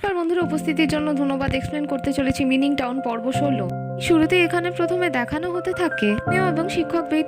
নমস্কার বন্ধুরা, উপস্থিতির জন্য ধন্যবাদ। এক্সপ্লেন করতে চলেছি মিনিং টাউন পর্ব 16। শুরুতে এখানে প্রথমে দেখানো হতে থাকে মেয় এবং শিক্ষক বেই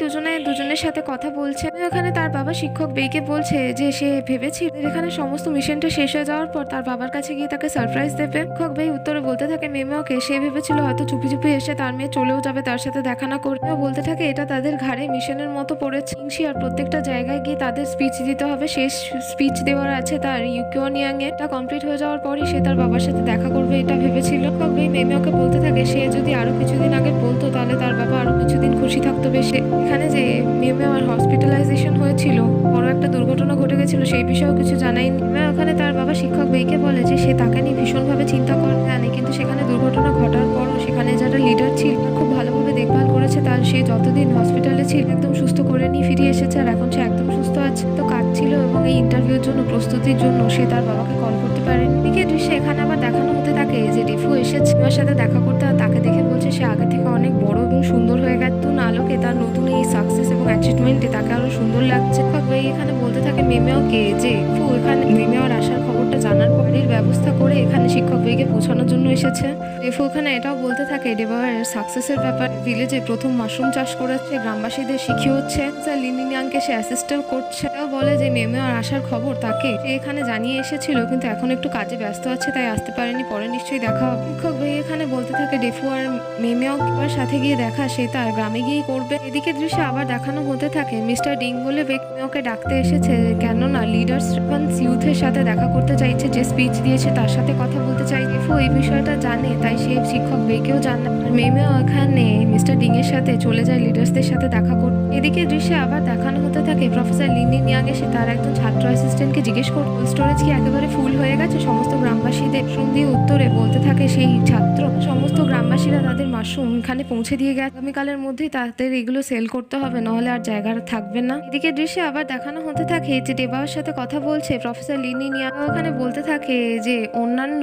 দুজনের সাথে কথা বলছে। এখানে তার বাবা শিক্ষক বেইকে বলছে যে সে ভেবেছিল এখানে সমস্ত মিশনটা শেষ হয়ে যাওয়ার পর তার বাবার কাছে গিয়ে তাকে সারপ্রাইজ দেবে। শিক্ষক বেই উত্তরে বলতে থাকে মেয়েকে সে ভেবেছিল হয়তো চুপি চুপি এসে তার মেয়ে চলেও যাবে, তার সাথে দেখা না করবে। বলতে থাকে এটা তাদের ঘাড়ে মিশনের মতো পড়েছে, আর প্রত্যেকটা জায়গায় গিয়ে তাদের স্পিচ দিতে হবে। শেষ স্পিচ দেওয়ার আছে তার ইউকিওনিয়াং এ। এটা কমপ্লিট হয়ে যাওয়ার পরই সে তার বাবার সাথে দেখা করবে এটা ভেবেছিল। শিক্ষক বেই মেয়েকে বলতে থাকে সে যদি আরো কিছুদিন আগে বলতো তাহলে তার বাবা আরো কিছুদিন খুশি থাকতো। বেশি এখানে যে মেয়ে আর হসপিটালাইজেশন হয়েছিল, বড় একটা দুর্ঘটনা ঘটে গেছিল, সেই বিষয়েও কিছু জানায়নি। ওখানে তার বাবা শিক্ষক বেইকে বলে যে সে তাকে নিয়ে ভীষণভাবে চিন্তা করে জানে, কিন্তু সেখানে দুর্ঘটনা ঘটার পরও সেখানে যারা লিডার ছিল খুব ভালোভাবে দেখভাল করেছে। তার সে যতদিন হসপিটালে ছিল একদম সুস্থ করে নিয়ে ফিরে এসেছে, আর এখন সে একদম সুস্থ আছে। তো কাজ ছিল এবং এই ইন্টারভিউর জন্য প্রস্তুতির জন্য সে তার বাবাকে কল করতে পারেনি। এদিকে দৃশ্যে এখানে আবার দেখানো হতে থাকে যে ডিফু এসেছে আমার সাথে দেখা করতে, আর তাকে দেখে বলছে সে আগে থেকে অনেক বড় এবং সুন্দর হয়ে গেছে। নতুন আলোকে তার নতুন এই সাকসেস এবং অ্যাচিভমেন্টে তাকে আরো সুন্দর লাগছে। এখানে বলতে থাকে মেমেওকে যে ফু এখানে মেমেওর আসার খবরটা জানার পরের ব্যবস্থা করে এখানে শিক্ষক বেইকে পৌঁছানোর জন্য এসেছে। রেফু এখানে এটাও বলতে থাকে ডেবাওয়ারের সাকসেসের ব্যাপার, ভিলেজে প্রথম মাশরুম চাষ করেছে, গ্রামবাসীদের শিখিয়ে হচ্ছে, লিনিনিয়াংকে সে অ্যাসিস্টও করছে। এটাও বলে যে মেমেওর আসার খবর তাকে সে এখানে জানিয়ে এসেছিল, কিন্তু এখন একটু কাজে ব্যস্ত আছে তাই আসতে পারেনি, পরে নিশ্চয়ই দেখা হবে। শিক্ষক বেই এখানে বলতে থাকে ডেফু আর মেমেওর সাথে গিয়ে দেখা সে তার গ্রামে গিয়েই করবে। এদিকে দৃশ্যে আবার দেখানো হতে থাকে মিস্টার ডিং বলে মেমেওকে ডাকতে এসেছে, কেননা লিডার্স ইউথের সাথে দেখা করতে চাইছে, যে স্পিচ দিয়েছে তার সাথে কথা বলতে চাই। ডেফু এই বিষয়টা জানে, তাই সে শিক্ষক বেইকেও জানে। আর মেমেও এখানে মিস্টার ডিং এর সাথে চলে যায় লিডার্সদের সাথে দেখা করতে। এদিকে দৃশ্যে আবার দেখানো হতে থাকে প্রফেসর লিনিনিয়াং এসে তার একজন ছাত্র অ্যাসিস্ট্যান্টকে জিজ্ঞেস করে স্টোরেজ কি একেবারে ফুল হয়ে গেছে। সমস্ত গ্রামবাসীদের দিয়ে উত্তরে বলতে থাকে সেই ছাত্র সমস্ত গ্রামবাসীরা তাদের মাশরুম এখানে পৌঁছে দিয়ে গেছে, আগামীকালের মধ্যেই তাদের এগুলো সেল করতে হবে, নাহলে আর জায়গা থাকবে না। এদিকে দৃশ্যে আবার দেখানো হতে থাকে যে ডেবাওয়ার সাথে কথা বলছে প্রফেসর লিনিনিয়াং। ওখানে বলতে থাকে যে অন্যান্য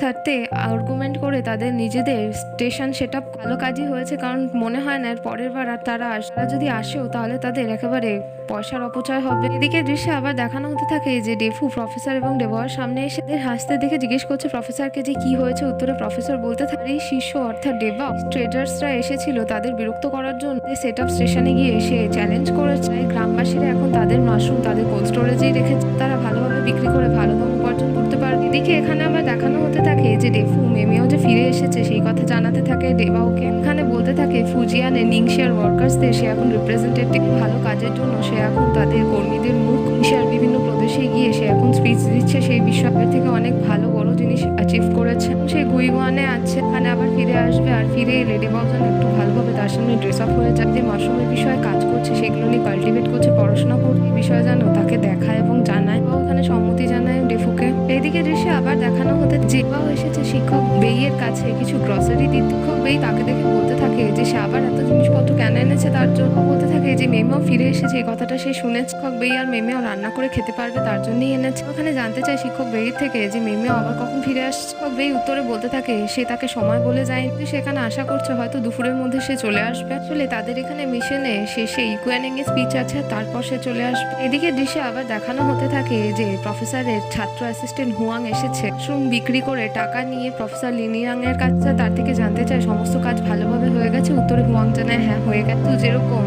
সাথে আর্গুমেন্ট করে তাদের নিজেদের স্টেশন সেট আপ ভালো কাজই হয়েছে, কারণ মনে হয় না পরের বার আর তারা যদি আসেও তাহলে তাদের একেবারে পয়সার অপচয় হবে। এদিকে দৃশ্যে আবার দেখানো হতে থাকে যে ডেফু প্রফেসর এবং ডেবাওয়ার সামনে এসে হাসতে দেখে জিজ্ঞেস করছে প্রফেসরকে যে কি হয়েছে। উত্তরে প্রফেসর বলতে থাকে এই শিষ্য অর্থাৎ ডেবা ট্রেডার্সরা এসেছিল তাদের বিরক্ত করার জন্য সেট আপ স্টেশনে গিয়ে এসে চ্যালেঞ্জ করেছে গ্রামবাসীরা এখন তাদের মাশরুম তাদের কোল্ড স্টোরেজেই রেখেছে, তারা ভালোভাবে বিক্রি করে ভালো দাম উপার্জন করতে পারে। এদিকে এখানে আবার দেখানো হতে থাকে যে ডেফু মেমেও যে ফিরে এসেছে সেই কথা জানাতে থাকে ডেবাওকে। এখানে বলতে থাকে ফুজিয়ানে নিংশিয়ার ওয়ার্কার্সদের সে এখন রিপ্রেজেন্টেটিভ, ভালো কাজের জন্য সে এখন তাদের কর্মীদের মুখ নিংশিয়ার বিভিন্ন প্রদেশে গিয়ে সে এখন স্পিচ দিচ্ছে, সেই বিষয়ের থেকে অনেক ভালো বড় জিনিস অ্যাচিভ করেছে। সে গুইওয়ানে আছে, এখানে আবার ফিরে আসবে, আর ফিরে এলে ডেবাও যেন একটু ভালোভাবে তার সামনে ড্রেস আপ হয়ে যায়, যে মাশরুমের বিষয়ে কাজ করছে, সেগুলো নিয়ে কাল্টিভেট করছে, পড়াশোনা করছে, এই বিষয়ে যেন তাকে দেখায় এবং জানায়। ওখানে সম্মতি জানায় ডেফুকে। এইদিকে দৃশ্যে আবার দেখানো হতে জেবাও এসেছে শিক্ষক বেইয়ের কাছে কিছু গ্রসারি দিতে। শিক্ষক বেই তাকে দেখে বলতে থাকে যে সে আবার এত জিনিসপত্র কেন এনেছে, তার জন্য বলতে থাকে যে মেমেও ফিরে এসেছে, এই কথাটা সে শুনেছে। শিক্ষক বেই আর মেমেও রান্না করে খেতে পারবে তার জন্যই এনেছে। ওখানে জানতে চায় শিক্ষক বেইয়ের থেকে যে মেমেও আবার কখন ফিরে আসছে। শিক্ষক বেই উত্তরে বলতে থাকে সে তাকে সময় বলে যায়, কিন্তু সেখানে আশা করছে হয়তো দুপুরের মধ্যে সে চলে আসবে। আসলে তাদের এখানে মিশনে শেষে ইকুয়ানিং এর স্পিচ আছে, তারপর সে চলে আসবে। এদিকে দৃশ্যে আবার দেখানো হতে থাকে যে প্রফেসরের ছাত্র অ্যাসিস্ট্যান্ট হুয়াং এসেছে মাশরুম বিক্রি করে টাকা নিয়ে প্রফেসর লিনিয়াং এর কাছে, তার থেকে জানতে চায় সমস্ত কাজ ভালোভাবে হয়ে গেছে। উত্তরে হুয়াং জানায় হ্যাঁ হয়ে গেছে, তো যেরকম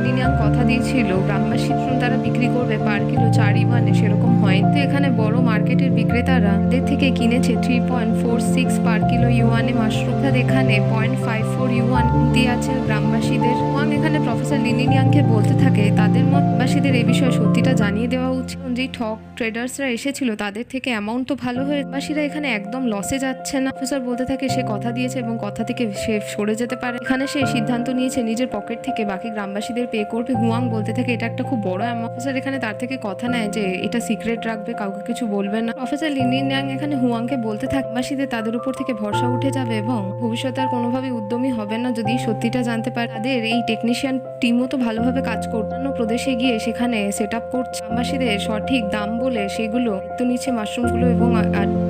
লিনিয়াং কথা দিয়েছিল গ্রামবাসী তারা বিক্রি করবে পার কিলো 4 ইউয়ানে, সেরকম হয়। তো এখানে বড় মার্কেটের বিক্রেতারা এদের থেকে কিনেছে 3.46 পার কিলো ইউয়ানে মাশরুম, এখানে 0.54 ইউয়ান দিয়ে আছে গ্রামবাসীদের। হুয়াং এখানে প্রফেসর লিনিয়াংকে বলতে থাকে তাদের মতবাসীদের এই বিষয়ে সত্যিটা জানিয়ে দেওয়া উচিত, যে ঠক ট্রেডার্সরা এসেছিল তাদের থেকে অ্যামাউন্ট তো ভালো হয়ে বাসীরা এখানে একদম লসে যাচ্ছে না। প্রফেসর বলতে থাকে সে কথা দিয়েছে এবং কথা থেকে সে সরে যেতে পারে। এখানে সে সিদ্ধান্ত নিয়েছে নিজের পকেট থেকে বাকি গ্রামবাসীদের পে করবে। হুয়াং বলতে থাকে এটা একটা খুব বড় অ্যামাউন্ট। প্রফেসর এখানে তার থেকে কথা নেয় যে এটা সিক্রেট রাখবে, কাউকে কিছু বলবে না। প্রফেসর লিনিয়াং এখানে হুয়াংকে বলতে থাকে গ্রামবাসীদের তাদের উপর থেকে ভরসা উঠে যাবে এবং ভবিষ্যতে আর কোনোভাবে উদ্যমী হবে না যদি সত্যিটা জানতে পারে। তাদের এই টেকনিশিয়ান টিমও তো ভালোভাবে কাজ করছে, অন্য প্রদেশে গিয়ে সেখানে সেট আপ করছে, গ্রামবাসীদের সঠিক দাম বলে সেগুলো তো নিচ্ছে মাশরুমগুলো, এবং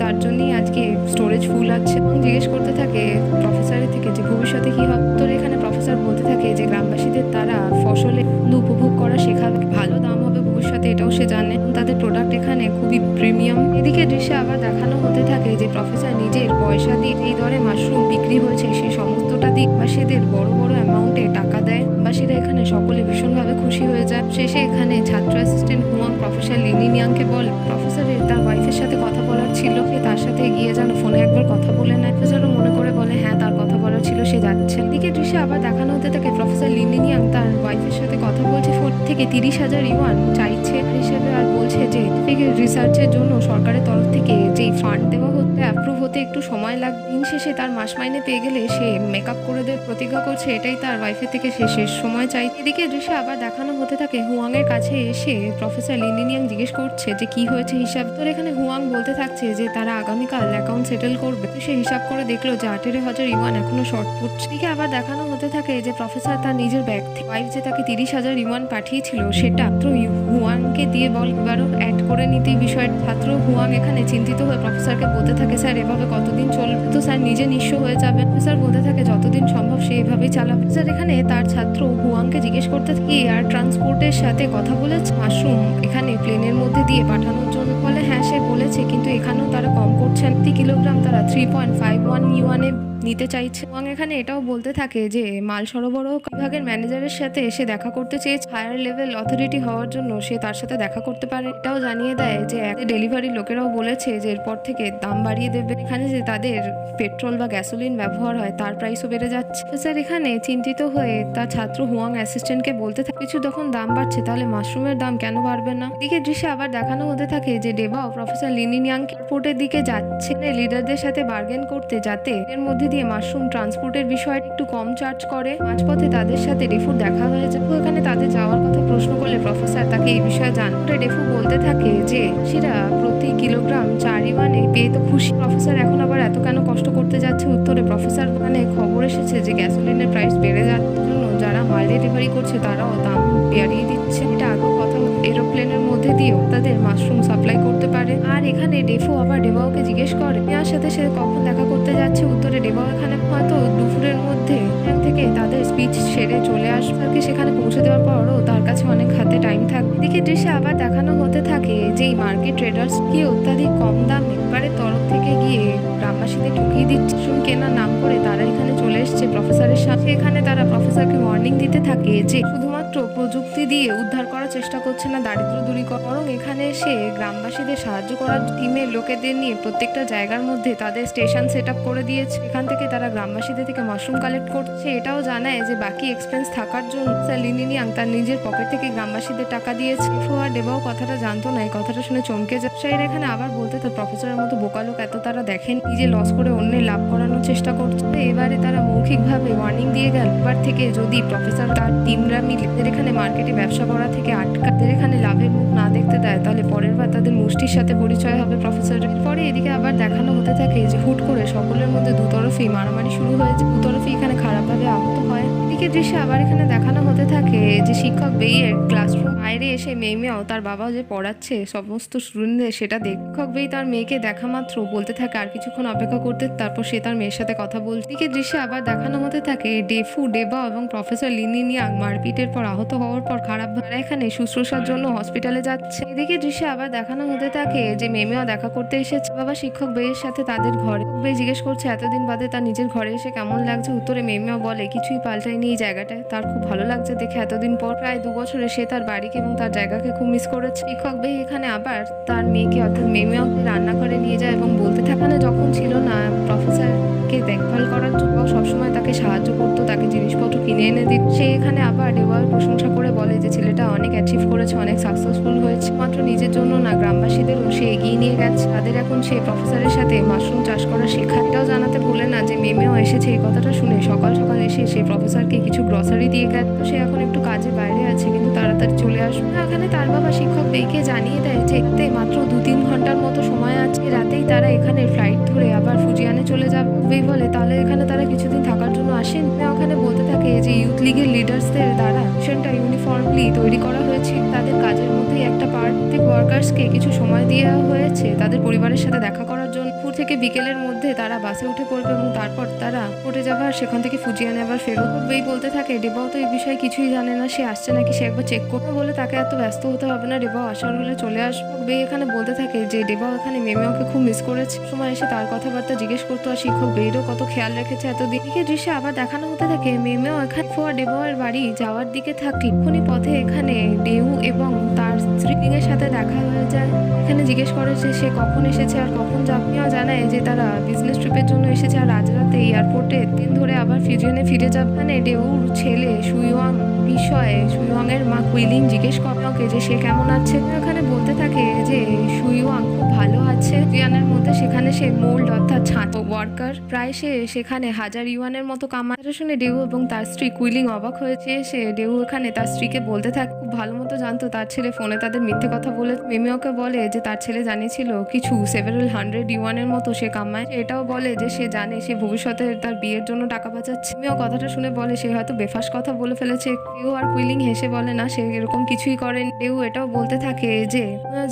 তার জন্যই আজকে স্টোরেজ ফুল আছে। এবং জিজ্ঞেস করতে থাকে প্রফেসরের থেকে যে ভবিষ্যতে কি হবে। তো এখানে প্রফেসর বলতে থাকে যে গ্রামবাসীদের তারা ফসলে উপভোগ করা শেখাবে, ভালো দাম হবে ভবিষ্যতে। সাথে এটাও সে জানে এবং তাদের প্রোডাক্ট এখানে খুবই প্রিমিয়াম। এদিকে দৃশ্যে আবার দেখানো হতে থাকে যে প্রফেসর নিজের পয়সা দিয়ে এই দরে মাশরুম বিক্রি হয়েছে সেই সমস্তটা দিয়ে বাসীদের বড় বড় অ্যামাউন্টে টাকা দেয়। বাসীরা এখানে সকলে ভীষণভাবে খুশি হয়ে যায়। শেষে এখানে ছাত্র অ্যাসিস্ট্যান্ট হুয়াং প্রফেসর লিনিনিয়াংকে বলে প্রফেসরের তার ওয়াইফের সাথে কথা বলার ছিল, সে তার সাথে গিয়ে যেন ফোনে একবার কথা বলে নেয়। প্রফেসরও মনে করে বলে হ্যাঁ তার কথা বলার ছিল, সে যাচ্ছে। এদিকে দৃশ্যে আবার দেখানো হতে থাকে প্রফেসর লিনিনিয়াং তার ওয়াইফের সাথে কথা বলছে, ফোন থেকে 30,000 ইউয়ান চাইছে হিসেবে, আর বলছে যে রিসার্চের জন্য সরকারের তরফ থেকে যেই ফান্ড দেওয়া হতে অ্যাপ্রুভ হতে একটু সময় লাগবে। দিন শেষে তার মাস মাইনে পেয়ে গেলে সে মেকআপ করে দেওয়ার প্রতিজ্ঞা করছে, এটাই তার ওয়াইফের থেকে সে শেষ সময় চাই। এদিকে দৃশ্যে আবার দেখানো হতে থাকে হুয়াং এর কাছে এসে প্রফেসর লিনিনিয়াং জিজ্ঞেস করছে যে কি হয়েছে হিসাব। তোর এখানে হুয়াং বলতে থাকছে যে তারা আগামীকাল অ্যাকাউন্ট সেটেল করবে। তো সে হিসাব করে দেখলো যে 18,000 ইউয়ান এখনো শর্ট পড়ছে। এদিকে আবার দেখানো হতে থাকে যে প্রফেসর তার নিজের ব্যাগ থেকে ওয়াইফ যে তাকে 30,000 ইউয়ান পাঠিয়েছিল সেটা হুয়াংকে দিয়ে বল এবারও অ্যাড করে নিতে বিষয়ের। ছাত্র হুয়াং এখানে চিন্তিত হয়ে প্রফেসরকে বলতে থাকে স্যার এভাবে কতদিন চলবে, তো স্যার নিজে নিঃস্ব হয়ে যাবে। প্রফেসর বলতে থাকে যতদিন সম্ভব সে এভাবেই চালাবে। স্যার এখানে তার ছাত্র হুয়াংকে জিজ্ঞেস করতে থাকে এয়ার ট্রান্সপোর্টের সাথে কথা বলেছে মাশরুম এখানে প্লেনের মধ্যে দিয়ে পাঠানোর জন্য। বলে হ্যাঁ সে বলেছে, কিন্তু এখানেও তারা কম করছেন, প্রতি কিলোগ্রাম তারা 3.51 ইউয়ানে নিতে চাইছে। এবং এখানে এটাও বলতে থাকে যে মাল সরবরাহ বিভাগের ম্যানেজারের সাথে এসে দেখা করতে চেয়েছে, হায়ার লেভেল অথরিটি হওয়ার জন্য সে তার সাথে দেখা করতে পারে। এটাও জানিয়ে দেয় যে ডেলিভারি লোকেরাও বলেছে যে এরপর থেকে দাম বাড়িয়ে দেবে। এখানে যে তাদের পেট্রোল বা গ্যাসোলিন ব্যবহার হয় তার প্রাইসও বেড়ে যাচ্ছে। স্যার এখানে চিন্তিত হয়ে তার ছাত্র হুয়াং অ্যাসিস্ট্যান্টকে বলতে থাকে কিছু যখন দাম বাড়ছে তাহলে মাশরুমের দাম কেন বাড়বে না। এদিকে দৃশ্যে আবার দেখানো হতে থাকে যে ডেবাও প্রফেসর লিনিনিয়াং এয়ারপোর্টের দিকে যাচ্ছে লিডারদের সাথে বার্গেন করতে, যাতে এর মধ্যে দিয়ে মাশরুম ট্রান্সপোর্টের বিষয়টা একটু কম চার্জ করে। মাঝপথে তাদের সাথে ডেফুর দেখা হয়ে যায়। এখানে তাদের যাওয়ার কথা প্রশ্ন করলে প্রফেসর তাকে এই বিষয়ে জানতে ডেফু বলতে থাকে যে সেটা প্রতি কিলোগ্রাম 4 ইউয়ানে পেয়ে তো খুশি। প্রফেসর এখন আবার এত কেন কষ্ট করতে যাচ্ছে উত্তরে প্রফেসর ওখানে খবর এসেছে যে গ্যাসোলিনের প্রাইস বেড়ে যাওয়ার জন্য যারা মাল ডেলিভারি করছে তারাও দাম বাড়িয়ে দিচ্ছে। এটা আগেও কথা এরোপ্লেনের মধ্যে দিয়েও তাদের মাশরুম সাপ্লাই করতে পারে। আর এখানে ডেফু আবার ডেবাওকে জিজ্ঞেস করে মেয়ার সাথে সে কখন দেখা করতে যাচ্ছে। উত্তরে ডেবাও এখানে হয়তো দুপুরের মধ্যে এখান থেকে তাদের স্পিচ সেরে চলে আসবে আর কি। সেখানে পৌঁছে দেওয়ার পরও তার কাছে অনেক হাতে টাইম থাকে। এদিকে দৃশ্যে আবার দেখানো হতে থাকে যে মার্কেট ট্রেডার্স কি অত্যাধিক কম দামে এবারে তরফ থেকে গিয়ে গ্রামবাসীদের ঠকিয়ে দিচ্ছে কেনার নাম করে তারা এখানে চলে এসছে প্রফেসরের সাথে। এখানে তারা প্রফেসরকে ওয়ার্নিং দিতে থাকে যে শুধুমাত্র প্রযুক্তি দিয়ে উদ্ধার করার চেষ্টা করছে না দারিদ্র দূরীকরণ, বরং এখানে এসে গ্রামবাসীদের সাহায্য করার টিমের লোকেদের নিয়ে প্রত্যেকটা জায়গার মধ্যে তাদের স্টেশন সেট আপ করে দিয়েছে। এখান থেকে তারা গ্রামবাসীদের থেকে মাশরুম কালেক্ট করছে। এটাও জানায় যে বাকি এক্সপেন্স থাকার জন্য স্যার লিনিনিয়াং তার নিজের পকেট থেকে গ্রামবাসীদের টাকা দিয়েছে। আর ডেবাও কথাটা জানতো না, এই কথাটা শুনে চমকে যায়। স্যার এখানে আবার বলতে তার প্রফেসরের মতো বোকা লোক এত তারা দেখেন, নিজে লস করে অন্যের লাভ করানোর চেষ্টা করছে। এবারে তারা মৌখিকভাবে ওয়ার্নিং দিয়ে গেল এবার থেকে যদি প্রফেসর তার টিমরা মিলে এখানে মার্কেটে ব্যবসা করা থেকে আটকাদের এখানে লাভের মুখ না দেখতে দেয় তাহলে পরের বার তাদের মুষ্টির সাথে পরিচয় হবে প্রফেসরের। পরে এদিকে আবার দেখানো হতে থাকে যে হুট করে সকলের মধ্যে দুতরফেই মারামারি শুরু হয়েছে, দুতরফেই এখানে খারাপভাবে আহত হয়। এদিকে দৃশ্যে আবার এখানে দেখানো হতে থাকে যে শিক্ষক বেইয়ের ক্লাসরুম বাইরে এসে মেয়েও তার বাবা যে পড়াচ্ছে সমস্ত স্টুডেন্টদের সেটা দেখ। শিক্ষক বেই তার মেয়েকে দেখা মাত্র বলতে থাকে আর কিছুক্ষণ অপেক্ষা করতে, তারপর সে তার মেয়ের সাথে কথা বলছে। এদিকে দৃশ্যে আবার দেখানো হতে থাকে ডেফু, ডেবা এবং প্রফেসর লিনিনিয়াং মারপিটের পর আহত হওয়ার পর খারাপ ভাড়া এখানে শুশ্রূষার জন্য হসপিটালে যাচ্ছে। এদিকে দৃশ্যে আবার দেখানো হতে থাকে যে মেয়েও দেখা করতে এসেছে বাবা শিক্ষক বেইয়ের সাথে তাদের ঘরে। বেই জিজ্ঞেস করছে এতদিন বাদে তার নিজের ঘরে এসে কেমন লাগছে। উত্তরে মেয়েও বলে কিছুই পাল্টায়নি এই জায়গাটায়, তার খুব ভালো লাগছে দেখে। এতদিন পর প্রায় 2 বছরে সে তার বাড়িকে এবং তার জায়গাকে খুব মিস করেছে। শিক্ষক বেই এখানে আবার তার মেয়েকে অর্থাৎ মেয়েকে রান্নাঘরে নিয়ে যায় এবং বলতে থাকে না যখন ছিল না প্রফেসরকে দেখভাল করার জন্য সবসময় তাকে সাহায্য করতো, তাকে জিনিসপত্র কিনে এনে দিত। সে এখানে আবার ডেওয়ার প্রশংসা করে বলে যে ছেলেটা অনেক অ্যাচিভ করেছে, অনেক সাকসেসফুল হয়েছে, মাত্র নিজের জন্য না গ্রামবাসীদেরও সে এগিয়ে নিয়ে গেছে। তাদের এখন সে প্রফেসরের সাথে মাশরুম চাষ করা শেখা। এটাও জানাতে ভুলে না যে মেয়েও এসেছে। এই কথাটা শুনে সকাল সকাল এসে সে প্রফেসরকে কিছু গ্রসারি দিয়ে গেছে। সে এখন একটু কাজে বাইরে আছে কিন্তু তাড়াতাড়ি চলে আসবে। এখানে তার বাবা শিক্ষক বেইকে জানিয়ে দেয় যে মাত্র 2-3 ঘন্টার মতো সময় আছে, রাতেই তারা এখানে ফ্লাইট ধরে আবার ফুজিয়ানে চলে যাবে। বেই বলে তাহলে এখানে তারা কিছুদিন থাকার জন্য আসেন। ওখানে বলতে থাকে যে ইউথ লিগের লিডার্সদের দ্বারা মিশনটা ইউনিফর্মলি তৈরি করা হয়েছে। তাদের কাজের মধ্যে একটা পার্ট থেকে ওয়ার্কার্সকে কিছু সময় দেওয়া হয়েছে তাদের পরিবারের সাথে দেখা করার জন্য। থেকে বিকেলের মধ্যে তারা বাসে উঠে পড়বে এবং তারপর তারা উঠে যাবে আর সেখান থেকে ফুজিয়ানে আবার ফেরত বেই বলতে থাকে ডেবাও তো এই বিষয়ে কিছুই জানে না, সে আসছে নাকি সে একবার চেক করবে বলে তাকে এত ব্যস্ত হতে হবে না, ডেবাও আসার হলে চলে আসবো। বেই এখানে বলতে থাকে যে ডেবাও এখানে মেমেওকে খুব মিস করেছে, সময় এসে তার কথাবার্তা জিজ্ঞেস করতো আর শিক্ষক বেইরও কত খেয়াল রেখেছে এতদিন। এদিকে দৃশ্যে আবার দেখানো হতে থাকে মেমেও এখানে ফোয়া ডেবাওয়ের বাড়ি যাওয়ার দিকে থাকলে এক্ষুনি পথে এখানে ডেউ এবং তার স্ত্রীলিংয়ের সাথে দেখা হয়ে যায়। এখানে জিজ্ঞেস করে যে সে কখন এসেছে আর কখন যাবেও জানায় যে তারা বিজনেস ট্রিপের জন্য এসেছে আর আজ রাতে এয়ারপোর্টে দিন ধরে আবার ফিজিয়ানে ফিরে যাবে। মানে ডেউর ছেলে সুইওয়াং বিষয়ে সুইওয়াং এর মা কুইলিং জিজ্ঞেস করে ওকে যে সে কেমন আছে। এখানে বলতে থাকে যে সুইওয়াং খুব ভালো আছে ফিজিয়ানের মধ্যে, সেখানে সে মোল্ড অর্থাৎ ছাদ ওয়ার্কার, প্রায় সে সেখানে 1000 ইউয়ানের মতো কামায়। শুনে ডেউ এবং তার স্ত্রী কুইলিং অবাক হয়েছে। সে ডেউ এখানে তার স্ত্রীকে বলতে থাকে খুব ভালো মতো জানতো তার ছেলে ফোনে তাদের মিথ্যে কথা বলে। মেমিওকে বলে যে তার ছেলে জানিয়েছিল কিছু সেভারাল 100 ইউয়ানের মতো সে কামায়। এটাও বলে যে সে জানে সে ভবিষ্যতে তার বিয়ের জন্য টাকা বাঁচাচ্ছে। মেমিও কথাটা শুনে বলে সে হয়তো বেফাস কথা বলে ফেলেছে। ডেউ আর কুইলিং হেসে বলে না, সে এরকম কিছুই করেনি। ডেউ এটাও বলতে থাকে যে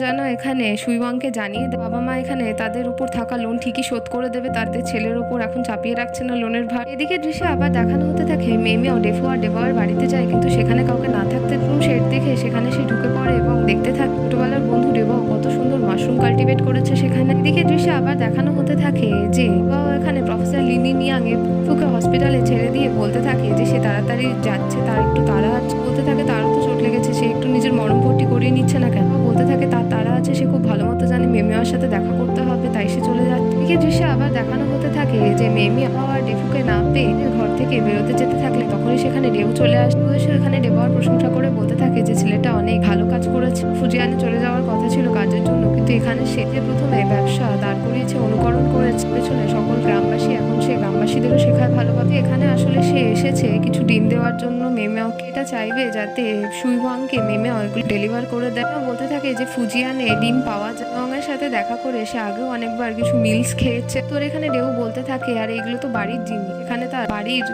জানো এখানে সুইওয়াংকে জানিয়ে বাবা মা এখানে তাদের উপর থাকা লোন ঠিকই শোধ করে দেবে, তাদের ছেলের উপর এখন চাপিয়ে রাখছে না লোনের ভার। এদিকে দৃশ্যে আবার দেখানো হতে থাকে মেমিও ডেফু আর ডেবাওয়ের বাড়িতে যায়, কিন্তু সেখানে কাউকে না থাকতে শেড দেখে সেখানে সে ঢুকে পড়ে এবং দেখতে থাকে ছোটবেলার বন্ধু ডেবাও কত সুন্দর মাশরুম কাল্টিভেট করেছে সেখানে। এদিকে দৃশ্যে আবার দেখানো হতে থাকে যে ডেবাও এখানে প্রফেসর লিনি নিয়াং ফুকে হসপিটালে ছেড়ে দিয়ে বলতে থাকে যে সে তাড়াতাড়ি যাচ্ছে, তার একটু তাড়া আছে। বলতে থাকে তারও তো চোট লেগেছে, সে একটু নিজের মরম ভর্তি করিয়ে নিচ্ছে না কেন। বলতে থাকে তার তাড়া আছে, সে খুব ভালো মতো জানে মেমিওর সাথে দেখা করতে হবে, তাই সে চলে যাচ্ছে। এদিকে দৃশ্যে আবার দেখানো হতে থাকে যে মেমিও আর ডেফুকে না পেয়ে ঘর থেকে বেরোতে যেতে থাকলে তখনই সেখানে ডেউ চলে আসে। সেখানে ডেবাওয়ার প্রশংসা করে বলতে থাকে যে ছেলেটা অনেক ভালো কাজ করেছে। ফুজিয়ানে চলে যাওয়ার কথা ছিল কাজের জন্য, কিন্তু এখানে সে যে প্রথমে ব্যবসা দাঁড় করিয়েছে, অনুকরণ করেছে পেছনে সকল গ্রামবাসী, এখন সে গ্রামবাসীদেরও শেখায় ভালোভাবে। এখানে আসলে সে এসেছে কিছু ডিম দেওয়ার জন্য মেমেওকে, এটা চাইবে যাতে সুইওয়াংকে মেমেও এগুলো ডেলিভার করে দেয়। বলতে থাকে যে ফুজিয়ানে ডিম পাওয়া যায়, এর সাথে দেখা করে সে আগেও অনেকবার কিছু মিলস খেয়েছে। তোর এখানে ডেউ বলতে থাকে আর এগুলো তো বাড়ির জিনিস, এখানে তার বাড়ির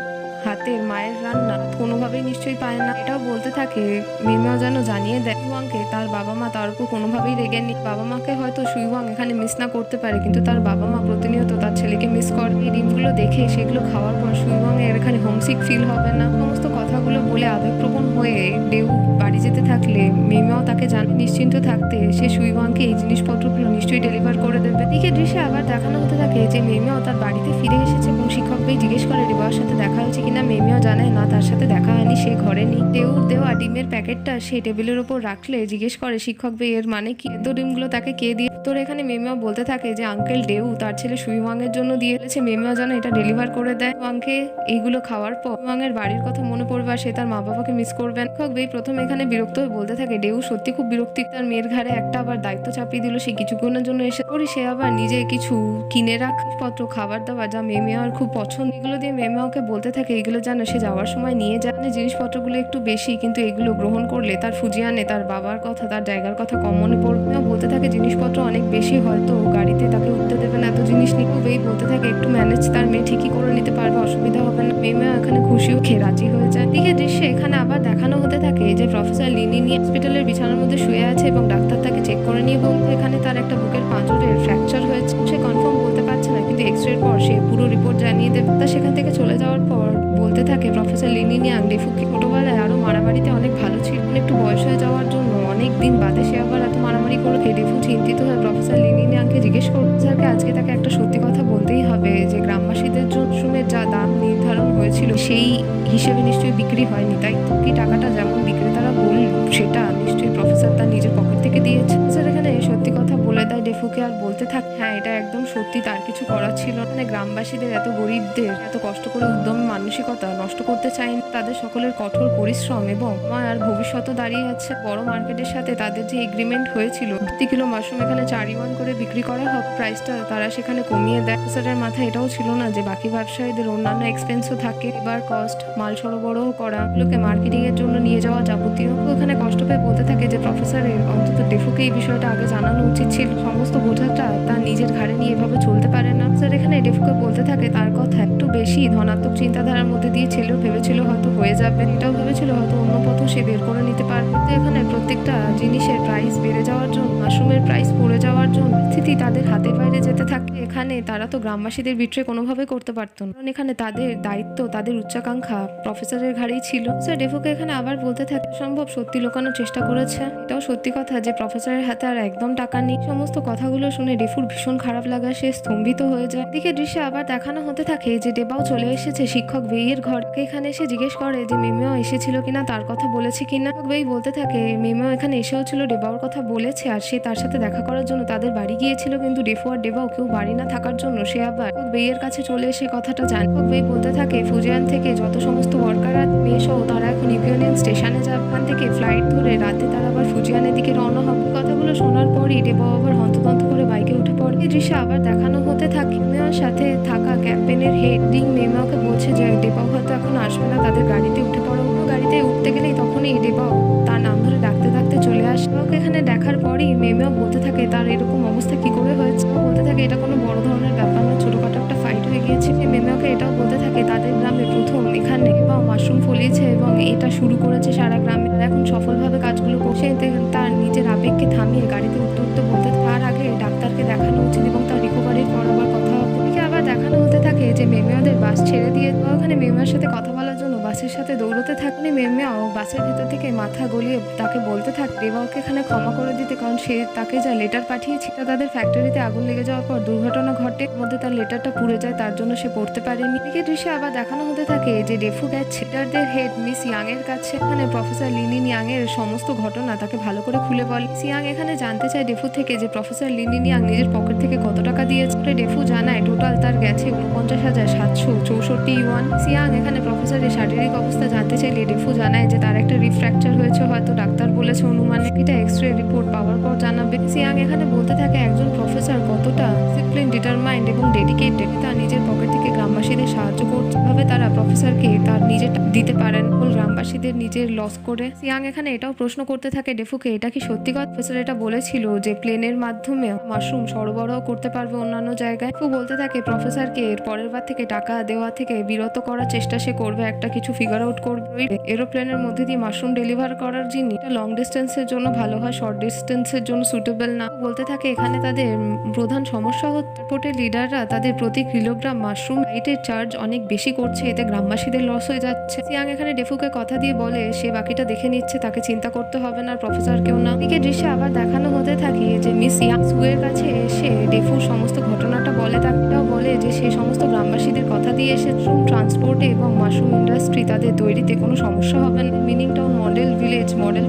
হাতের মায়ের রান্না কোনোভাবেই নিশ্চয়ই পায় না। এটাও বলতে থাকে মেমেও যেন জানিয়ে দেয় সুইওয়াংকে তার বাবা মা তার উপর কোনোভাবেই রেগে নেই। বাবা মাকে হয়তো সুইওয়াং এখানে মিস না করতে পারে, কিন্তু তার বাবা মা প্রতিনিয়ত তার ছেলেকে মিস করে। এই ডিমগুলো দেখে সেগুলো খাওয়ার পর সুইওয়াং এর এখানে হোমসিক ফিল হবে না। সমস্ত কথাগুলো বলে আবেগপ্রবণ হয়ে ডেউ বাড়ি যেতে থাকলে মেমেও তাকে জানে নিশ্চিন্ত থাকতে সে সুইওয়াংকে এই জিনিসপত্রগুলো নিশ্চয়ই ডেলিভার করে দেবে। দিকে দৃশ্যে আবার দেখানো হতে থাকে যে মেমেও তার বাড়িতে ফিরে এসেছে এবং শিক্ষক বেই জিজ্ঞেস করে ডেবাওয়ার সাথে দেখা হয়েছে কিনা। মেমেও জানে না, তার সাথে দেখা হয়নি, সে ঘরে নেই। ডেউর দেওয়া ডিমের প্যাকেটটা সে টেবিলের উপর রাখলে জিজ্ঞেস করে শিক্ষক বেই এর মানে কি, এত ডিমগুলো তাকে কে দিয়ে। তোর এখানে মেমেও বলতে থাকে যে আঙ্কেল ডেউ তার ছেলে সুইওয়াং এর জন্য দিয়েছে, মেমেও যেন এটা ডেলিভার করে দেয়। সুইওয়াংকে এইগুলো খাওয়ার পর সুইওয়াং এর বাড়ির কথা মনে পড়বে আর সে তার মা বাবাকে মিস করবেন। শিক্ষক বেই প্রথমে এখানে বিরক্ত হয়ে বলতে থাকে ডেউ সত্যি খুব বিরক্তি, তার মেয়ের ঘাড়ে একটা আবার দায়িত্ব চাপিয়ে দিল, সে কিছুক্ষণের জন্য এসে পড়ি সে আবার নিজে কিছু কিনে রাখপত্র খাবার দাবার যা মেমেওর খুব পছন্দ, এগুলো দিয়ে মেমেওকে বলতে থাকে এগুলো যেন সে যাওয়ার সময় নিয়ে যায়। জিনিসপত্রগুলো একটু বেশি, কিন্তু এগুলো গ্রহণ করলে তার ফুজিয়ানে তার বাবার কথা তার জায়গার কথা কম মনে পড়বে। বলতে থাকে জিনিসপত্র অনেক বেশি, হয়তো গাড়িতে তাকে উঠতে দেবে না এত জিনিস নিয়ে। বেই বলতে থাকে একটু ম্যানেজ তার মেয়ে ঠিকই করে নিতে পারবে, অসুবিধা হবে না। মেয়েও এখানে খুশিও খেয়ে রাজি হয়ে যায়। দিকে দৃশ্যে এখানে আবার দেখানো হতে থাকে যে প্রফেসর লিনি নিয়ে হসপিটালের বিছানার মধ্যে শুয়ে আছে এবং ডাক্তার তাকে চেক করে নিয়ে বলতে এখানে তার একটা বুকের পাঁজরের ফ্র্যাকচার হয়েছে। সে কনফার্ম বলতে পারছে না, কিন্তু এক্সরের পর সে পুরো রিপোর্ট জানিয়ে দেবে। তা সেখান থেকে চলে যাওয়ার পর বলতে থাকে প্রফেসর লিনি নিয়াং ডেফুকে ছোটবেলায় আরো মারামারিতে অনেক ভালো ছিল, একটু বয়স হয়ে যাওয়ার জন্য অনেক দিন বাদে সে আবার এত মারামারি করে। ডেফু চিন্তিত হয়ে প্রফেসর লিনি নিয়াংকে জিজ্ঞেস করছে আজকে তাকে একটা সত্যি কথা বলতেই হবে যে গ্রামবাসীদের জন্য যা দাম নির্ধারণ হয়েছিল সেই হিসেবে নিশ্চয়ই বিক্রি হয়নি, তাই কি টাকাটা যেমন বিক্রেতারা বলল সেটা নিশ্চয়ই প্রফেসর তার নিজের পকেট থেকে দিয়েছে। স্যার এখানে সত্যি কথা বলে দেয় ডেফুকে আর বলতে থাকে হ্যাঁ এটা একদম সত্যি, তার কিছু করার ছিল না। মানে গ্রামবাসীদের এত গরিবদের এত কষ্ট করে উদ্যমী মানসিকতা নষ্ট করতে চাইনি, তাদের সকলের কঠোর পরিশ্রম এবং আমার আর ভবিষ্যৎও দাঁড়িয়ে আছে। বড় মার্কেটের সাথে তাদের যে এগ্রিমেন্ট হয়েছিল প্রতি কিলো মাশরুম এখানে 4 ইউয়ান করে বিক্রি করা হোক, প্রাইসটা তারা সেখানে কমিয়ে দেয়। স্যারের মাথায় এটাও ছিল না যে বাকি ব্যবসায়ীদের অন্যান্য এক্সপেন্সও থাকে, এবার কস্ট মাল সরবরাহ করা, এগুলোকে মার্কেটিং এর জন্য নিয়ে যাওয়া যাবতীয়। ওখানে কষ্ট পেয়ে বলতে থাকে যে প্রফেসরের অন্তত ডেফুকে এই বিষয়টা আগে জানানো উচিত ছিল, সমস্ত বোঝাটা তার নিজের ঘাড়ে নিয়ে এভাবে চলতে পারে না। স্যার এখানে ডেফুকে বলতে থাকে তার কথা একটু বেশি ধনাত্মক চিন্তাধারার মধ্যে দিয়ে ছেলেও ভেবেছিল হয়তো হয়ে যাবে, এটাও ভেবেছিল হয়তো অন্য পথও সে বের করে নিতে পারবে। তো এখানে প্রত্যেকটা জিনিসের প্রাইস বেড়ে যাওয়ার জন্য মাশরুমের প্রাইস পড়ে যাওয়ার জন্য স্থিতি তাদের হাতের বাইরে যেতে থাকে। এখানে তারা তো গ্রামবাসীদের বিট্রে কোনোভাবে করতে পারতো না, কারণ এখানে তাদের দায়িত্ব, তাদের উচ্চাকাঙ্ক্ষা প্রফেসরের ঘাড়েই ছিল। স্যার ডেফোকে এখানে আবার বলতে থাকে সম্ভব সত্যি লুকানোর চেষ্টা করেছে। এটাও সত্যি কথা যে প্রফেসরের হাতে আর একদম টাকা নেই। সমস্ত কথাগুলো শুনে ডেফুর ভীষণ খারাপ লাগা, সে স্তম্ভিত হয়ে যায়। এদিকে দৃশ্যে আবার দেখানো হতে থাকে যে ডেবাও চলে এসেছে শিক্ষক বেইয়ের ঘরকে। এখানে এসে জিজ্ঞেস করে যে মিমিও এসেছিল কিনা, তার কথা বলেছে কিনা। শিক্ষক বেই বলতে থাকে মিমিও এখানে এসেও ছিল, ডেবাওর কথা বলেছে আর সে তার সাথে দেখা করার জন্য তাদের বাড়ি গিয়েছিল, কিন্তু ডেফু আর ডেবাও কেউ বাড়ি না থাকার জন্য সে আবার শিক্ষক বেইয়ের কাছে চলে এসে কথাটা জানে। শিক্ষক বেই বলতে থাকে ফুজিয়ান থেকে যত সমস্ত ওয়ার্কার মেয়েসহ তারা এখন ইউনিয়ন স্টেশনে যাবে, ওখান থেকে ফ্লাইট ধরে রাতে তারা আবার ফুজিয়ানের দিকে রওনা হবে। কথাগুলো শোনার পরই ডেবাও আবার হন্তদন্ত করে বাইকে উঠে পড়ে। এই দৃশ্যে আবার দেখানো হতে থাকে মেয়ের সাথে থাকা ক্যাম্পেনের হেড ডিং মেমাকে বলছে যে ডেবাও হয়তো এখন আসবে না, তাদের গাড়িতে উঠে পড়ো। গাড়িতে উঠতে গেলেই তখনই ডেবাও তার নাম ধরে ডাকতে ডাকতে চলে আসে। ওকে এখানে দেখার পরই মেমেও বলতে থাকে তার এরকম অবস্থা কি করে হয়েছে। বলতে থাকে এটা কোনো বড় ধরনের ব্যাপার না, ছোটখাটো একটা ফাইট হয়ে গিয়েছে। মেমেওকে এটাও বলতে থাকে তাদের গ্রামে প্রথম এখানে বা মাশরুম ফলিয়েছে এবং এটা শুরু করেছে সারা গ্রামে, আর এখন সফলভাবে কাজগুলো করছে। তার নিজের আবেগকে থামিয়ে গাড়িতে উঠতে উঠতে বলতে তার আগে ডাক্তারকে দেখানো উচিত এবং তার রিকভারির পর আবার কথা হবে। আবার দেখানো হতে থাকে যে মেমেওদের বাস ছেড়ে দিয়ে ওখানে মেমেওর সাথে কথা বলার জন্য বাসের সাথে দৌড়তে থাকে। মেমেও বাসের ভেতর থেকে মাথা গলিয়ে তাকে বলতে থাকে ডেবাওকে এখানে ক্ষমা করে দিতে, কারণ সে তাকে যা লেটার পাঠিয়েছে তাদের ফ্যাক্টরিতে আগুন লেগে যাওয়ার পর দুর্ঘটনা ঘটে, মধ্যে তার লেটারটা পুড়ে যায়, তার জন্য সে পড়তে পারেনি। এদিকে দৃশ্যে আবার দেখানো হতে থাকে যে ডেফু গেছে লেটারদের হেড মিস ইয়াং এর কাছে। এখানে প্রফেসর লিনিন ইয়াং এর সমস্ত ঘটনা তাকে ভালো করে খুলে বলে। মিস ইয়াং এখানে জানতে চায় ডেফু থেকে যে প্রফেসর লিনিন ইয়াং নিজের পকেট থেকে কত টাকা দিয়েছে। ডেফু জানায় টোটাল তার গেছে 49,764 ইউয়ান। সিয়াং এখানে প্রফেসরের শারীরিক অবস্থা জানতে চাইলে ডেফু জানায় যে তার একটা রিফ্র্যাকচার হয়েছে, হয়তো ডাক্তার বলেছে অনুমানে, এটা এক্সরে রিপোর্ট পাওয়ার পর জানাবে। সিয়াং এখানে বলতে থাকে একজন প্রফেসর কতটা ডিসিপ্লিন, ডিটারমাইন্ড এবং ডেডিকেটেড, তার নিজের পকেট থেকে গ্রামবাসীদের সাহায্য করছে, ভাবে তারা প্রফেসরকে তার নিজের দিতে পারেন গ্রামবাসীদের নিজের লস করে। সিয়াং এখানে এটাও প্রশ্ন করতে থাকে ডেফুকে এটা কি সত্যি কথা, প্রফেসর এটা বলেছিল যে প্লেনের মাধ্যমে মাশরুম সরবরাহ করতে পারবে অন্যান্য জায়গায়। বলতে থাকে প্রফেসরকে এর পরের বার থেকে টাকা দেওয়া থেকে বিরত করার চেষ্টা সে করবে, একটা কিছু ফিগার আউট করবে। এরোপ্লেনের মধ্যে দিয়ে মাশরুম ডেলিভার করার জিনিস লং ডিস্টেন্সের জন্য ভালো হয়, শর্ট ডিস্টেন্সের জন্য সুটেবল না। বলতে থাকে এখানে তাদের প্রধান সমস্যা হচ্ছে পোর্টের লিডাররা তাদের প্রতি কিলোগ্রাম মাশরুম রাইটের চার্জ অনেক বেশি করছে, এতে গ্রামবাসীদের লস হয়ে যাচ্ছে। সিয়াং এখানে ডেফুকে কথা দিয়ে বলে সে বাকিটা দেখে নিচ্ছে, তাকে চিন্তা করতে হবে না, প্রফেসরকেও না। এদিকে দৃশ্যে আবার দেখানো হতে থাকে যে মিস ইয়াং সুয়ের কাছে এসে ডেফুর সমস্ত ঘটনাটা বলে। তাকেও বলে যে সে সমস্ত গ্রামবাসীদের কথা দিয়ে এসে ট্রান্সপোর্টে এবং মাশরুম ইন্ডাস্ট্রি তাদের তৈরিতে কোনো সমস্যা হবে না। মিনিং টাউন মডেল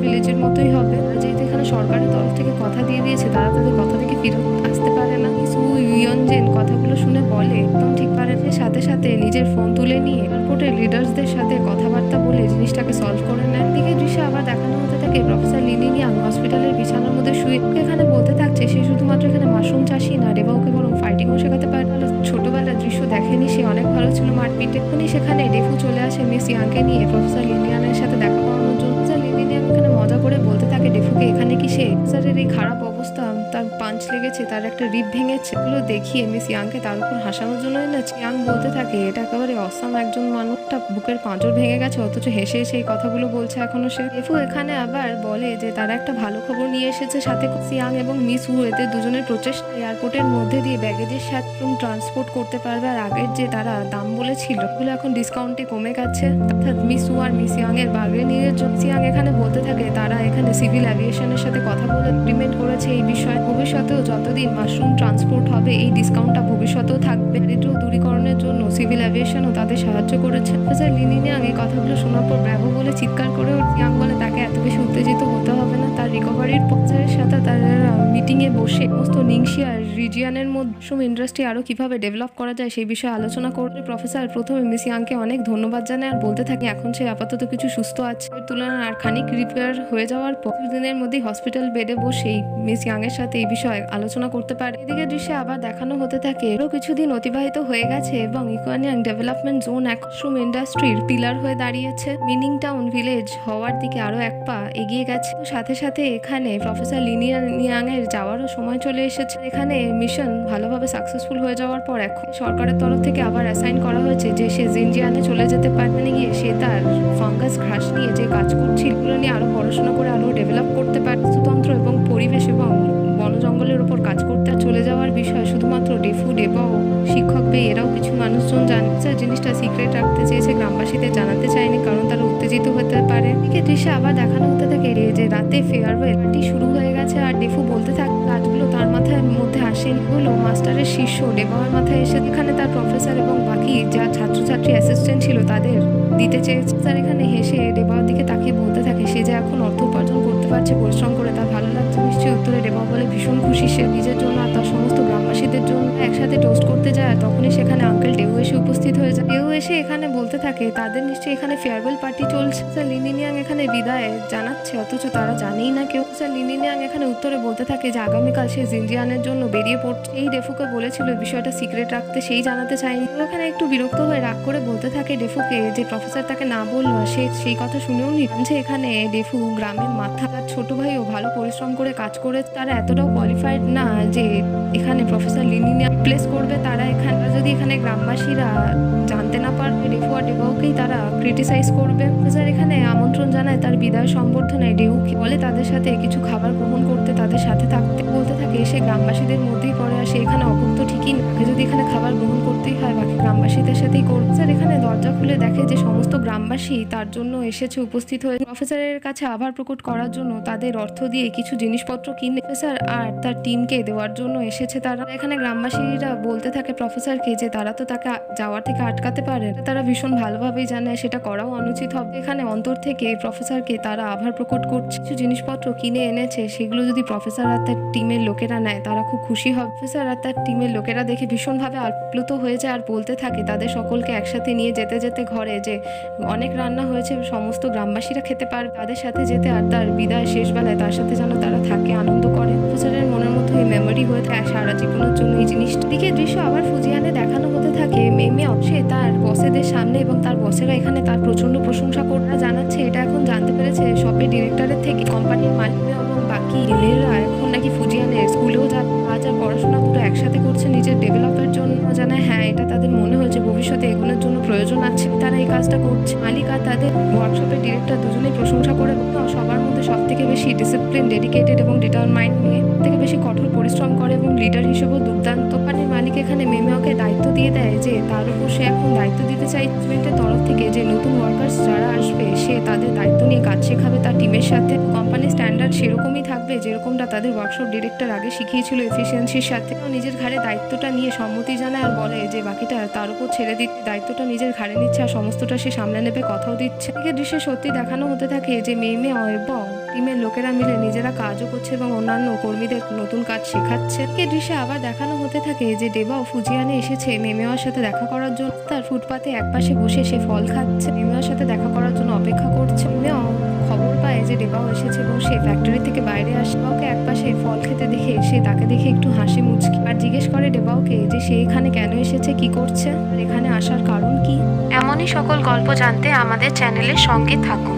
ভিলেজের মতোই হবে, যেহেতু এখানে সরকারের তরফ থেকে কথা দিয়ে দিয়েছে, তারা তাদের কথা থেকে ফিরত আসতে পারে না। সু ইয়নজেন কথাগুলো শুনে বলে একদম ঠিক পারে, সাথে সাথে নিজের ফোন তুলে নিয়ে এয়ারপোর্টের লিডার্সদের সাথে কথাবার্তা বলে জিনিসটাকে সলভ করে নেয়। দিকে দৃশ্যে আবার দেখানো হতে থাকে প্রফেসর লিনিন ইয়াং হসপিটালের বিছানার মধ্যে শুয়ে এখানে বলতে থাকছে সে শুধুমাত্র এখানে মাশরুম চাষি না, ডেবাওকে বরং ফাইটিংও শেখাতে পারে। ছোটবেলার দৃশ্য দেখেনি, সে অনেক ভালো ছিল মারপিটে। উনি সেখানে ডেফু চলে আসে মিস ইয়াংকে নিয়ে প্রফেসর লিনিয়ানের সাথে দেখা করানোর জন্য। লিনিন ইয়াং এখানে মজা করে বলতে থাকে ডেফুকে এখানে কি সে প্রফেসরের এই খারাপ অবস্থা, তার পাঞ্চ লেগেছে, তার একটা রিপ ভেঙেছে, এগুলো দেখিয়ে মিস ইয়াংকে তার উপর হাসানোর জন্য এনেছে। ইয়াং বলতে থাকে এটা একেবারে অসাম, একজন মানুষটা বুকের পাঁজর ভেঙে গেছে অথচ হেসে হেসে এই কথাগুলো বলছে এখনো সে। ডেফু এখানে আবার বলে যে তারা একটা ভালো খবর নিয়ে এসেছে সাথে। সিয়াং এবং মিস হু এদের দুজনের প্রচেষ্টা এয়ারপোর্টের মধ্যে দিয়ে ব্যাগেজের সাথে ট্রান্সপোর্ট করতে পারবে, আর আগের যে তারা দাম বলেছিল ওগুলো এখন ডিসকাউন্টে কমে গেছে, অর্থাৎ মিস হু আর মিস ইয়াং এর বার্গেনিংয়ের জন্য। সিয়াং এখানে বলতে থাকে তারা এখানে সিভিল অ্যাভিয়েশনের সাথে কথা বলে এগ্রিমেন্ট করেছে এই বিষয়ে, ভবিষ্যতেও যতদিন মাশরুম ট্রান্সপোর্ট হবে এই ডিসকাউন্টটা ভবিষ্যতেও থাকবে। দারিদ্র দূরীকরণের জন্য সিভিল অ্যাভিয়েশনও তাদের সাহায্য করেছে। প্রফেসর লিনিন ইয়াং এই কথাগুলো শোনার পর ব্র্যাভো বলে চিৎকার করে ইয়াং বলে তাকে এত বেশি উত্তেজিত হতে হবে না, তার রিকভারির পর্যায়ের সাথে তারা মিটিংয়ে বসে সমস্ত নিংশিয়া রিজিয়নের মধ্যে ইন্ডাস্ট্রি আরও কিভাবে ডেভেলপ করা যায় সেই বিষয়ে আলোচনা করে। প্রফেসর প্রথমে মিস ইয়াংকে অনেক ধন্যবাদ জানায় আর বলতে থাকে এখন সে আপাতত কিছু সুস্থ আছে, এর তুলনায় আর খানিক রিপেয়ার হয়ে যাওয়ার পর দিনের মধ্যেই হসপিটাল বেডে বসেই মিস ইয়াং এর সাথে এই বিষয়ে আলোচনা করতে পারে। এদিকে দৃশ্যে আবার দেখানো হতে থাকে আরও কিছুদিন অতিবাহিত হয়ে গেছে এবং ইকুয়ানিয়াং ডেভেলপমেন্ট জোন মাশরুম ইন্ডাস্ট্রির পিলার হয়ে দাঁড়িয়েছে। মিনিং টাউন ভিলেজ হওয়ার দিকে আরো এক পা এগিয়ে গেছে। সাথে সাথে এখানে প্রফেসর লিনিয়ান ইয়াং এর যাওয়ারও সময় চলে এসেছে। এখানে মিশন ভালোভাবে সাকসেসফুল হয়ে যাওয়ার পর এখন সরকারের তরফ থেকে আবার অ্যাসাইন করা হয়েছে যে সে জিনজিয়ানে চলে যেতে পারে, গিয়ে সে তার ফাঙ্গাস ঘাস নিয়ে যে কাজ করছিল এগুলো নিয়ে আরো পড়াশোনা করে আরো ডেভেলপ করতে পারে। বাস্তুতন্ত্র এবং পরিবেশ এবং উপর কাজ করতে চলে যাওয়ার বিষয় শুধুমাত্র ডেফু, ডেবা ও শিক্ষক বে এরাও কিছু মানুষজন জানে। স্যার জিনিসটা সিক্রেট রাখতে চেয়েছে, গ্রামবাসীদের জানাতে চায়নি কারণ তারা উত্তেজিত হতে পারে। এদিকে দৃশ্যে আবার দেখানো হতে থাকে যে রাতে ফেয়ারওয়েল পার্টি শুরু হয়ে গেছে আর ডেফু বলতে থাকে কাজগুলো তার মাথায় মধ্যে আসেনি। হলো মাস্টারের শিষ্য ডেবাওয়ার মাথায় এসে এখানে তার প্রফেসর এবং বাকি যা ছাত্রছাত্রী অ্যাসিস্ট্যান্ট ছিল তাদের দিতে চেয়েছে। স্যার এখানে হেসে ডেবাওয়ার দিকে তাকিয়ে বলতে থাকে সে যে এখন অর্থ উপার্জন করতে পারছে পরিশ্রম করে, তার ভালো লাগছে নিশ্চয়ই। উত্তরে ডেবাওয়া বলে ভীষণ খুশি সে নিজের জন্য আর তার সমস্ত গ্রামবাসীদের জন্য। একসাথে টোস্ট করতে যায় তখনই সেখানে আঙ্কেল ডেউ এসে উপস্থিত হয়ে যায়। ডেউ এসে এখানে বলতে থাকে তাদের নিশ্চয়ই এখানে ফেয়ারওয়েল পার্টি চলছে। স্যার লিনিনিয়াং এখানে বিদায় জানাচ্ছে অথচ তারা জানেই না কেউ। স্যার লিনিনিয়াং এখানে উত্তরে বলতে থাকে যে আগামীকাল সে জিনজিয়ানের জন্য বেরিয়ে পড়ছে। এই ডেফুকে বলেছিল বিষয়টা সিক্রেট রাখতে, সেই জানাতে চায়নি। ওখানে একটু বিরক্ত হয়ে রাগ করে বলতে থাকে ডেফুকে যে প্রফেসর তাকে না বললো, সে সেই কথা শুনেও নি যে এখানে ডেফু গ্রামের মাথা। তার ছোট ভাইও ভালো পরিশ্রম করে কাজ করে, তারা এতটাও কোয়ালিফাইড না যে এখানে প্রফেসর লিনিনিয়াং রিপ্লেস করবে। তারা এখানে যদি এখানে গ্রামবাসীরা জানতে না পারবে ডেফু আর ডেবাওকেই তারা ক্রিটিসাইজ করবে। প্রফেসর এখানে আমন্ত্রণ জানায় তার বিদায় সম্বর্ধনায় ডেউকে, বলে তাদের সাথে কিছু খাবার গ্রহণ করতে, তাদের সাথে থাকতে। বলতে থাকে সে গ্রামবাসীদের মধ্যেই পড়ে আর সে এখানে অভুক্ত ঠিকই না, যদি এখানে খাবার গ্রহণ করতেই হয় বাকি গ্রামবাসীদের সাথেই করবে। স্যার এখানে দরজা খুলে দেখে যে সমস্ত গ্রামবাসী তার জন্য এসেছে, উপস্থিত হয়ে প্রফেসরের কাছে আভার প্রকট করার জন্য তাদের অর্থ দিয়ে কিছু জিনিসপত্র কিনে প্রফেসর আর তার টিমকে দেওয়ার জন্য এসেছে। তারা এখানে গ্রামবাসীরা বলতে থাকে প্রফেসরকে যে তারা তো তাকে যাওয়ার থেকে আটকাতে পারে, তারা ভীষণ ভালোভাবেই জানে সেটা করাও অনুচিত হবে। এখানে অন্তর থেকে প্রফেসরকে তারা আভার প্রকট করছে, কিছু জিনিসপত্র কিনে এনেছে, সেগুলো যদি প্রফেসর আর তার টিমের লোকেরা নেয় তারা খুব খুশি হবে। প্রফেসর আর তার টিমের লোকেরা দেখে ভীষণভাবে আপ্লুত হয়ে যায় আর বলতে থাকে তাদের সকলকে একসাথে নিয়ে যেতে যেতে ঘরে যে অনেক রান্না হয়েছে, সমস্ত গ্রামবাসীরা খেতে পারবে, তাদের সাথে যেতে আর তার বিদায় শেষ বেলায় তার সাথে যেন তারা থাকে, আনন্দ করে। প্রফেসরের মনের মধ্যে এই মেমোরি হয়ে থাকে সারা জীবনের জন্য এই জিনিসটা। দিকে দৃশ্য আবার ফুজিয়ানে দেখানো হতে থাকে মেমে সে তার বসেদের সামনে এবং তার বসেরা এখানে তার প্রচন্ড প্রশংসা করে জানাচ্ছে এটা এখন জানতে পেরেছে শপের ডিরেক্টরের থেকে কোম্পানির মালিক এবং বাকি ছেলেরা এখন নাকি ফুজিয়ানের স্কুলেও কাজ আর পড়াশোনা দুটো একসাথে করছে নিজের ডেভেলপের জন্য। জানায় হ্যাঁ এটা তাদের মনে হয়েছে ভবিষ্যতে এগুলোর জন্য প্রয়োজন আছে, তারা এই কাজটা করছে। মালিক আর তাদের ওয়ার্কশপের ডিরেক্টর দুজনেই প্রশংসা করে সবার মধ্যে সব থেকে বেশি ডিসিপ্লিন, ডেডিকেটেড এবং ডিটারমাইন্ড নিয়ে থেকে বেশি কঠোর পরিশ্রম করে এবং লিডার হিসেবেও দুর্দান্ত। কোম্পানির মালিক এখানে মেমেওকে দায়িত্ব দিয়ে দেয় যে তার উপর সে এখন দায়িত্ব দিতে চাই ম্যানেজমেন্টের তরফ থেকে যে নতুন ওয়ার্কার্স যারা আসবে সে তাদের দায়িত্ব নিয়ে কাজ শেখাবে তার টিমের সাথে। কোম্পানির স্ট্যান্ডার্ড সেরকমই থাকবে যেরকমটা তাদের ওয়ার্কশপ ডিরেক্টর আগে শিখিয়েছিল এফিসিয়েন্সির সাথে। নিজের ঘাড়ে দায়িত্বটা নিয়ে সম্মতি জানায় আর বলে যে বাকিটা তার উপর ছেড়ে দিতে, দায়িত্বটা নিজের ঘাড়ে নিচ্ছে আর সমস্তটা সে সামলে নেবে, কথাও দিচ্ছে। এদিকে দৃশ্যে সত্যি দেখানো হতে থাকে যে মেয়ে এবং টিমের লোকেরা মিলে নিজেরা কাজও করছে এবং অন্যান্য কর্মীদের নতুন কাজ শেখাচ্ছে। এই দৃশ্যে আবার দেখানো হতে থাকে যে ডেবাও ফুজিয়ানে এসেছে মেমেওয়ার সাথে দেখা করার জন্য। তার ফুটপাতে একপাশে বসে সে ফল খাচ্ছে, মেমেওয়ার সাথে দেখা করার জন্য অপেক্ষা করছে। মেমেও খবর পায় যে ডেবাও এসেছে এবং সে ফ্যাক্টরি থেকে বাইরে আসে। ডেবাওকে একপাশে ফল খেতে দেখে সে তাকে দেখে একটু হাসি মুচকি আর জিজ্ঞেস করে ডেবাওকে যে সে এখানে কেন এসেছে, কি করছে আর এখানে আসার কারণ কি। এমনই সকল গল্প জানতে আমাদের চ্যানেলের সঙ্গে থাকুন।